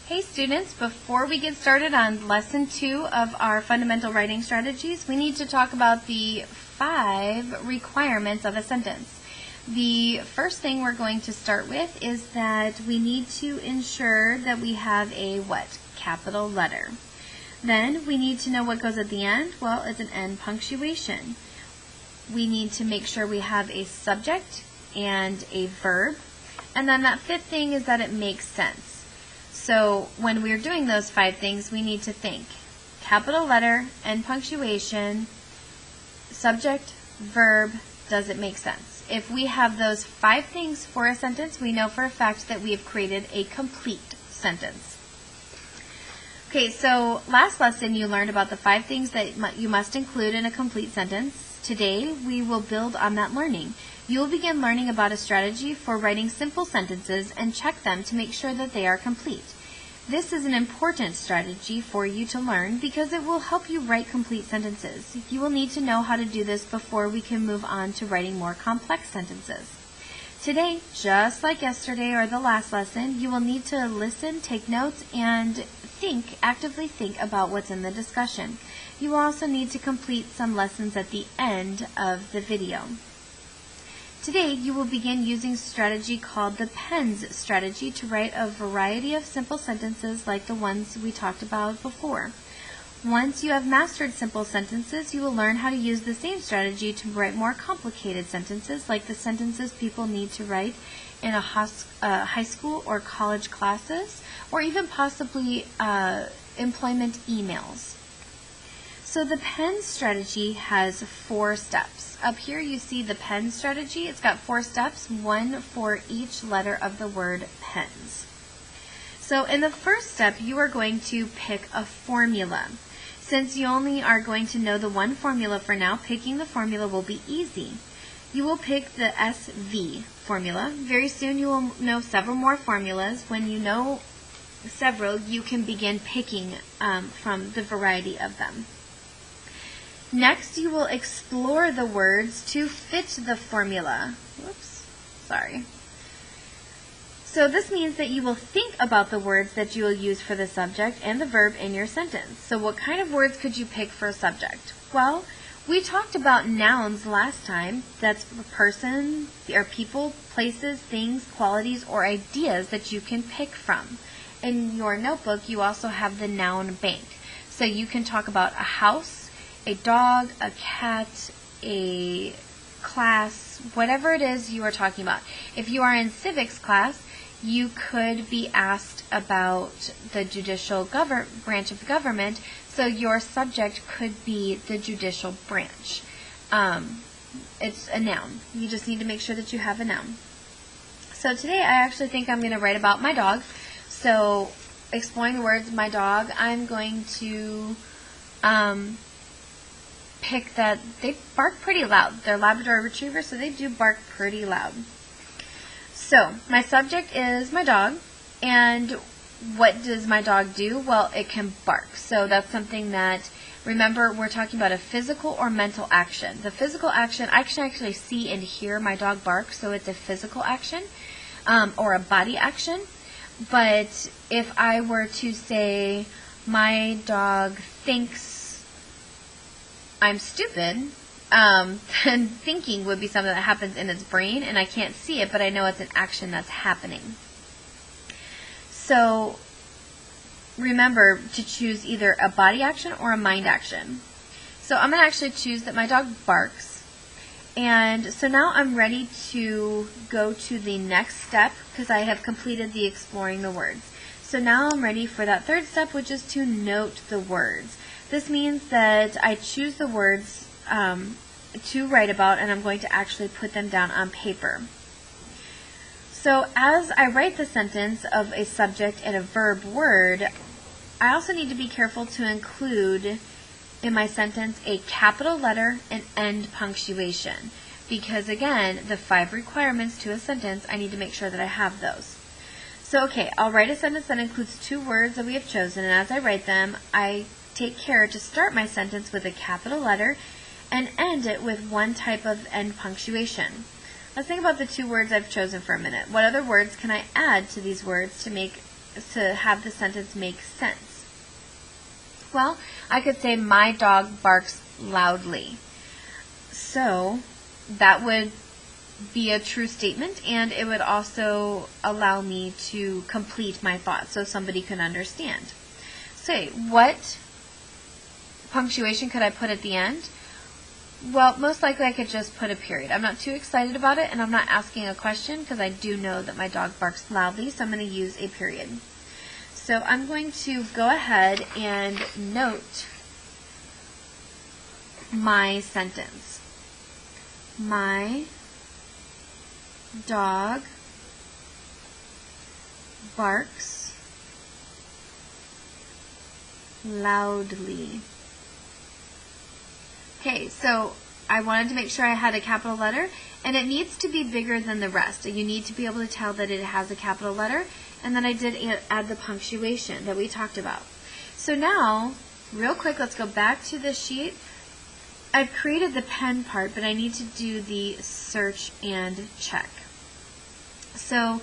Hey students, before we get started on lesson 2 of our fundamental writing strategies, we need to talk about the 5 requirements of a sentence. The first thing we're going to start with is that we need to ensure that we have a what? Capital letter. Then we need to know what goes at the end. Well, it's an end punctuation. We need to make sure we have a subject and a verb. And then that 5th thing is that it makes sense. So when we're doing those 5 things, we need to think capital letter, end punctuation, subject, verb, does it make sense? If we have those 5 things for a sentence, we know for a fact that we have created a complete sentence. Okay, so last lesson you learned about the 5 things that you must include in a complete sentence. Today we will build on that learning. You will begin learning about a strategy for writing simple sentences and check them to make sure that they are complete. This is an important strategy for you to learn because it will help you write complete sentences. You will need to know how to do this before we can move on to writing more complex sentences. Today, just like yesterday or the last lesson, you will need to listen, take notes, and actively think about what's in the discussion. You will also need to complete some lessons at the end of the video. Today, you will begin using a strategy called the PENS strategy to write a variety of simple sentences like the ones we talked about before. Once you have mastered simple sentences, you will learn how to use the same strategy to write more complicated sentences like the sentences people need to write in a high school or college classes, or even possibly employment emails. So the PENS strategy has 4 steps. Up here you see the PENS strategy. It's got 4 steps, 1 for each letter of the word PENS. So in the first step, you are going to pick a formula. Since you only are going to know the one formula for now, picking the formula will be easy. You will pick the SV formula. Very soon you will know several more formulas. When you know several, you can begin picking from the variety of them. Next, you will explore the words to fit the formula. So this means that you will think about the words that you will use for the subject and the verb in your sentence. So what kind of words could you pick for a subject? Well, we talked about nouns last time. That's a person or people, places, things, qualities, or ideas that you can pick from. In your notebook, you also have the noun bank. So you can talk about a house, a dog, a cat, a class, whatever it is you are talking about. If you are in civics class, you could be asked about the judicial branch of the government, so your subject could be the judicial branch. It's a noun. You just need to make sure that you have a noun. So today I actually think I'm going to write about my dog. So exploring the words my dog, I'm going to pick that they bark pretty loud. They're Labrador Retriever, so they do bark pretty loud. So my subject is my dog, and what does my dog do? Well, it can bark. So that's something that, remember, we're talking about a physical or mental action. The physical action, I can actually see and hear my dog bark, so it's a physical action or a body action. But if I were to say my dog thinks I'm stupid, then thinking would be something that happens in its brain, and I can't see it, but I know it's an action that's happening. So remember to choose either a body action or a mind action. So I'm going to actually choose that my dog barks. And so now I'm ready to go to the next step because I have completed the exploring the words. So now I'm ready for that 3rd step, which is to note the words. This means that I choose the words to write about, and I'm going to actually put them down on paper. So as I write the sentence of a subject and a verb word, I also need to be careful to include in my sentence a capital letter and end punctuation. Because again, the 5 requirements to a sentence, I need to make sure that I have those. So okay, I'll write a sentence that includes 2 words that we have chosen, and as I write them, I take care to start my sentence with a capital letter and end it with one type of end punctuation. Let's think about the 2 words I've chosen for a minute. What other words can I add to these words to make to have the sentence make sense? Well, I could say my dog barks loudly. So that would be a true statement, and it would also allow me to complete my thought so somebody can understand. So what punctuation could I put at the end? Well, most likely I could just put a period. I'm not too excited about it, and I'm not asking a question because I do know that my dog barks loudly, so I'm going to use a period. So I'm going to go ahead and note my sentence. My dog barks loudly. Okay, so I wanted to make sure I had a capital letter, and it needs to be bigger than the rest. You need to be able to tell that it has a capital letter, and then I did add the punctuation that we talked about. So now, real quick, let's go back to the sheet. I've created the pen part, but I need to do the search and check. So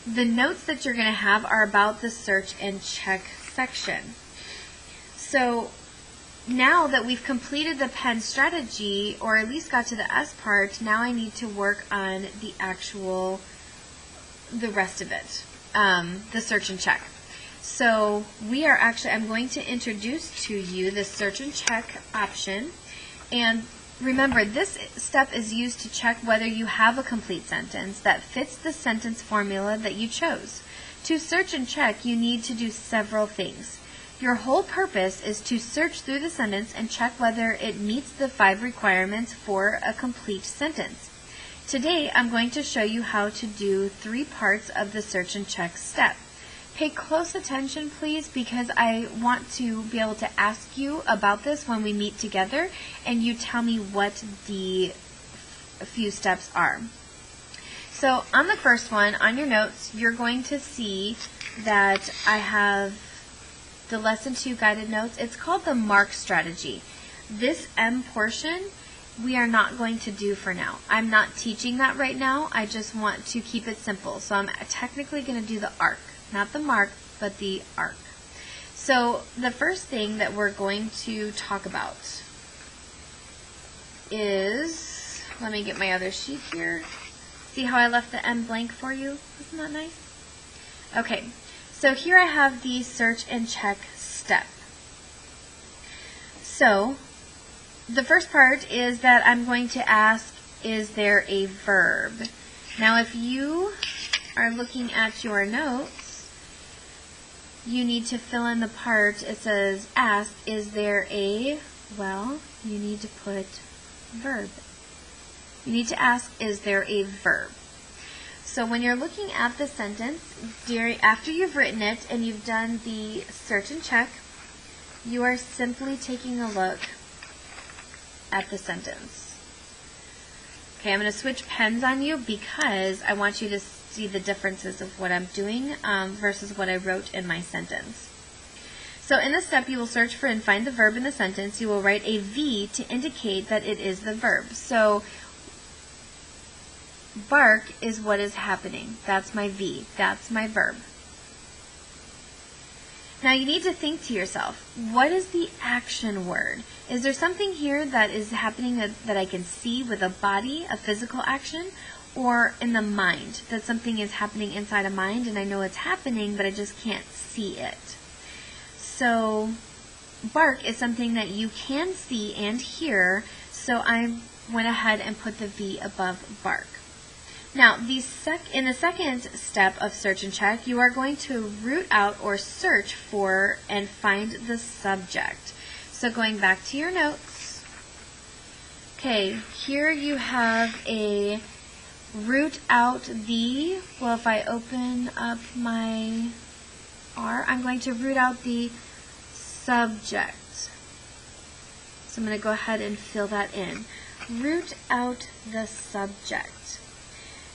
the notes that you're going to have are about the search and check section. So now that we've completed the pen strategy, or at least got to the S part, now I need to work on the rest of it, the search and check. So I'm going to introduce to you the search and check option. And remember, this step is used to check whether you have a complete sentence that fits the sentence formula that you chose. To search and check, you need to do several things. Your whole purpose is to search through the sentence and check whether it meets the 5 requirements for a complete sentence. Today, I'm going to show you how to do 3 parts of the search and check step. Pay close attention, please, because I want to be able to ask you about this when we meet together, and you tell me what the few steps are. So on the first one, on your notes, you're going to see that I have the Lesson 2 guided notes. It's called the MARK strategy. This M portion we are not going to do for now. I'm not teaching that right now. I just want to keep it simple. So I'm technically going to do the ARC. Not the mark, but the arc. So the first thing that we're going to talk about is, let me get my other sheet here. See how I left the M blank for you? Isn't that nice? Okay, so here I have the search and check step. So the first part is that I'm going to ask, is there a verb? Now if you are looking at your notes, you need to fill in the part. It says, ask, is there a, well, you need to put verb. You need to ask, is there a verb? So when you're looking at the sentence, after you've written it and you've done the search and check, you are simply taking a look at the sentence. Okay, I'm going to switch pens on you because I want you to see the differences of what I'm doing versus what I wrote in my sentence. So in this step, you will search for and find the verb in the sentence. You will write a V to indicate that it is the verb. So bark is what is happening. That's my V. That's my verb. Now you need to think to yourself, what is the action word? Is there something here that is happening that I can see with a body, a physical action, or in the mind, that something is happening inside a mind and I know it's happening but I just can't see it? So bark is something that you can see and hear, so I went ahead and put the V above bark. Now, in the second step of search and check, you are going to root out or search for and find the subject. So going back to your notes, okay, here you have a root out the, well, if I open up my R, I'm going to root out the subject. So I'm going to go ahead and fill that in. Root out the subject.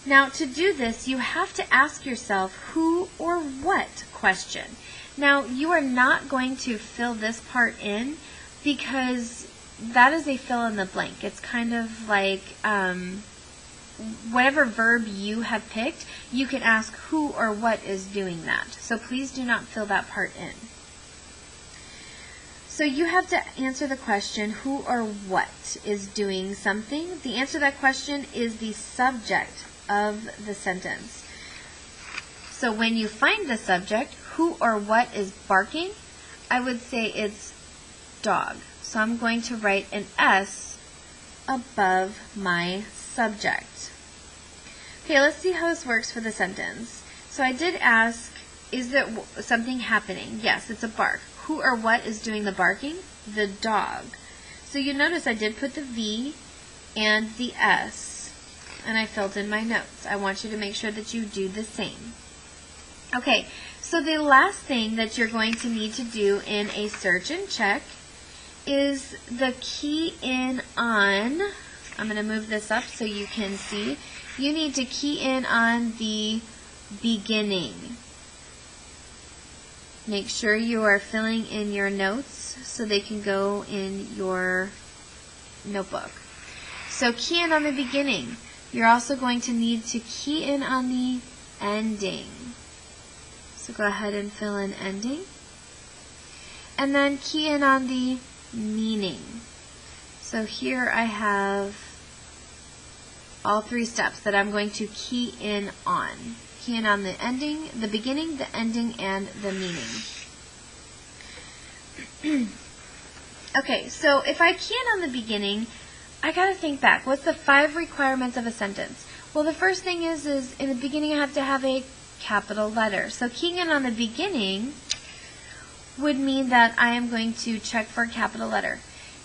Now, to do this, you have to ask yourself who or what question. Now, you are not going to fill this part in because that is a fill in the blank. It's kind of like whatever verb you have picked, you can ask who or what is doing that. So please do not fill that part in. So you have to answer the question, who or what is doing something. The answer to that question is the subject of the sentence. So when you find the subject, who or what is barking, I would say it's dog. So I'm going to write an S above my subject. Okay, let's see how this works for the sentence. So I did ask, is there something happening? Yes, it's a bark. Who or what is doing the barking? The dog. So you notice I did put the V and the S, and I filled in my notes. I want you to make sure that you do the same. Okay, so the last thing that you're going to need to do in a search and check is the key in on, I'm going to move this up so you can see, you need to key in on the beginning. Make sure you are filling in your notes so they can go in your notebook. So key in on the beginning. You're also going to need to key in on the ending. So go ahead and fill in ending. And then key in on the meaning. So here I have all three steps that I'm going to key in on. Key in on the ending, the beginning, the ending, and the meaning. Okay, so if I key in on the beginning, I gotta think back. What's the 5 requirements of a sentence? Well, the first thing is in the beginning I have to have a capital letter. So keying in on the beginning would mean that I am going to check for a capital letter.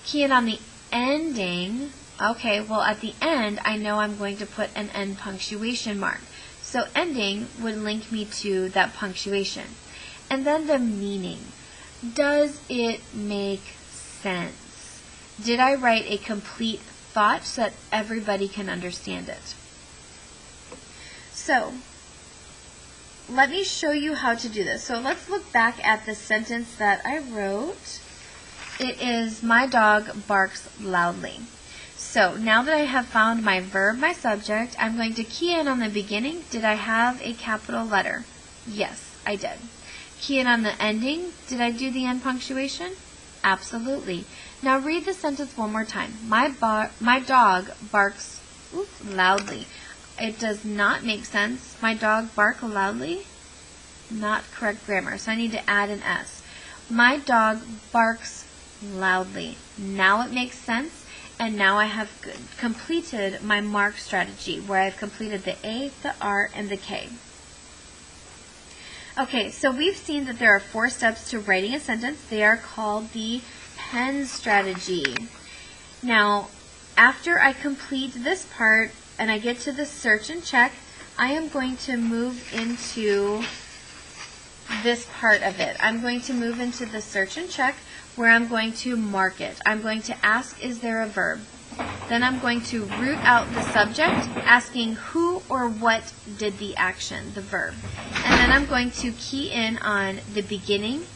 Key in on the ending, okay, well at the end I know I'm going to put an end punctuation mark. So ending would link me to that punctuation. And then the meaning. Does it make sense? Did I write a complete thought so that everybody can understand it? So, let me show you how to do this. So let's look back at the sentence that I wrote. It is, my dog barks loudly. So now that I have found my verb, my subject, I'm going to key in on the beginning. Did I have a capital letter? Yes, I did. Key in on the ending. Did I do the end punctuation? Absolutely. Now read the sentence one more time. My dog barks loudly. It does not make sense. My dog bark loudly. Not correct grammar. So I need to add an S. My dog barks loudly. Now it makes sense. And now I have completed my mark strategy where I've completed the A, the R, and the K. Okay, so we've seen that there are 4 steps to writing a sentence. They are called the PEN strategy. Now, after I complete this part and I get to the search and check, I am going to move into this part of it. I'm going to move into the search and check where I'm going to mark it. I'm going to ask, is there a verb? Then I'm going to root out the subject, asking who or what did the action, the verb. And then I'm going to key in on the beginning,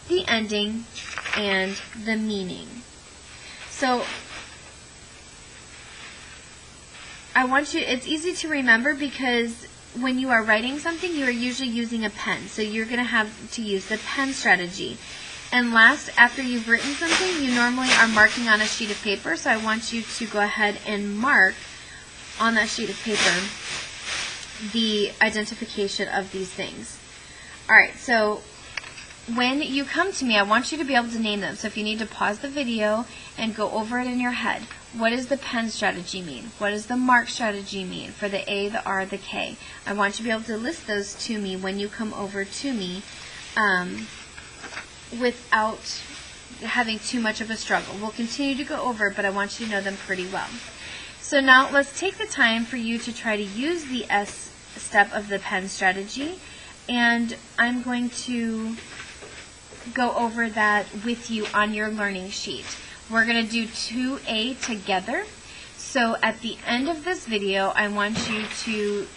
the ending, and the meaning. So I want you, it's easy to remember because when you are writing something, you are usually using a pen. So you're going to have to use the PEN strategy. And last, after you've written something, you normally are marking on a sheet of paper. So I want you to go ahead and mark on that sheet of paper the identification of these things. Alright, so when you come to me, I want you to be able to name them. So if you need to pause the video and go over it in your head. What does the PEN strategy mean? What does the mark strategy mean for the A, the R, the K? I want you to be able to list those to me when you come over to me without having too much of a struggle. We'll continue to go over it, but I want you to know them pretty well. So now let's take the time for you to try to use the S step of the PEN strategy, and I'm going to go over that with you on your learning sheet. We're going to do 2A together. So at the end of this video, I want you to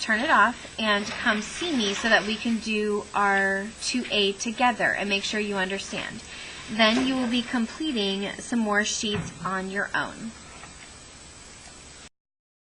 turn it off and come see me so that we can do our 2A together and make sure you understand. Then you will be completing some more sheets on your own.